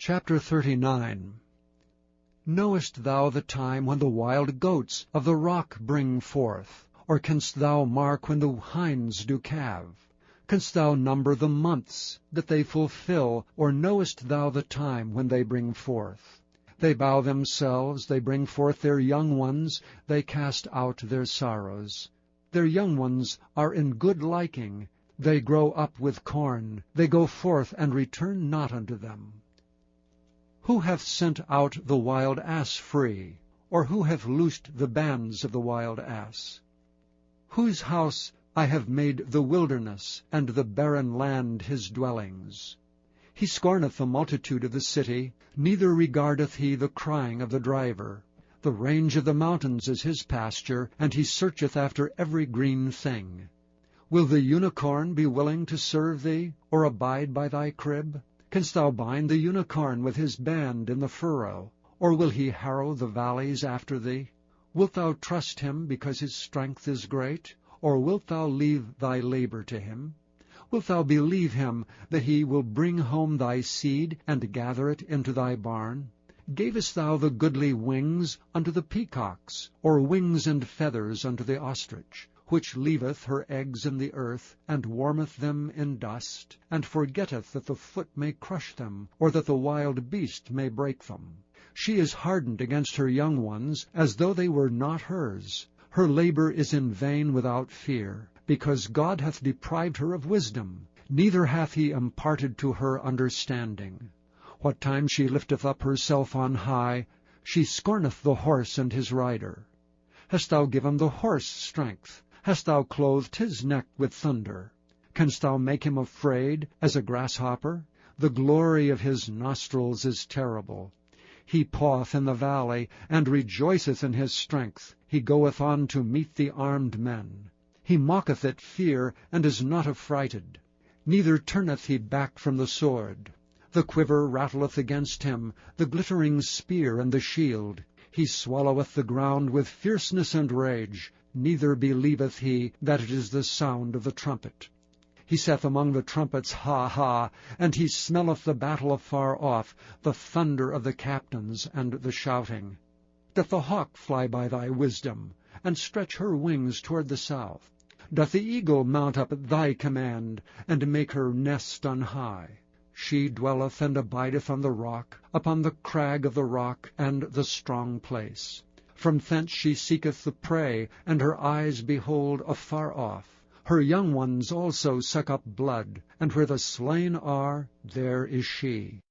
Chapter 39. Knowest thou the time when the wild goats of the rock bring forth? Or canst thou mark when the hinds do calve? Canst thou number the months that they fulfill? Or knowest thou the time when they bring forth? They bow themselves, they bring forth their young ones, they cast out their sorrows. Their young ones are in good liking, they grow up with corn, they go forth and return not unto them. Who hath sent out the wild ass free? Or who hath loosed the bands of the wild ass? Whose house I have made the wilderness, and the barren land his dwellings. He scorneth the multitude of the city, neither regardeth he the crying of the driver. The range of the mountains is his pasture, and he searcheth after every green thing. Will the unicorn be willing to serve thee, or abide by thy crib? Canst thou bind the unicorn with his band in the furrow? Or will he harrow the valleys after thee? Wilt thou trust him because his strength is great? Or wilt thou leave thy labor to him? Wilt thou believe him that he will bring home thy seed, and gather it into thy barn? Gavest thou the goodly wings unto the peacocks, or wings and feathers unto the ostrich, which leaveth her eggs in the earth, and warmeth them in dust, and forgetteth that the foot may crush them, or that the wild beast may break them? She is hardened against her young ones, as though they were not hers. Her labor is in vain without fear, because God hath deprived her of wisdom, neither hath he imparted to her understanding. What time she lifteth up herself on high, she scorneth the horse and his rider. Hast thou given the horse strength? Hast thou clothed his neck with thunder? Canst thou make him afraid as a grasshopper? The glory of his nostrils is terrible. He paweth in the valley, and rejoiceth in his strength. He goeth on to meet the armed men. He mocketh at fear, and is not affrighted. Neither turneth he back from the sword. The quiver rattleth against him, the glittering spear and the shield. He swalloweth the ground with fierceness and rage, neither believeth he that it is the sound of the trumpet. He saith among the trumpets, Ha, ha! And he smelleth the battle afar off, the thunder of the captains and the shouting. Doth the hawk fly by thy wisdom, and stretch her wings toward the south? Doth the eagle mount up at thy command, and make her nest on high? She dwelleth and abideth on the rock, upon the crag of the rock and the strong place. From thence she seeketh the prey, and her eyes behold afar off. Her young ones also suck up blood, and where the slain are, there is she.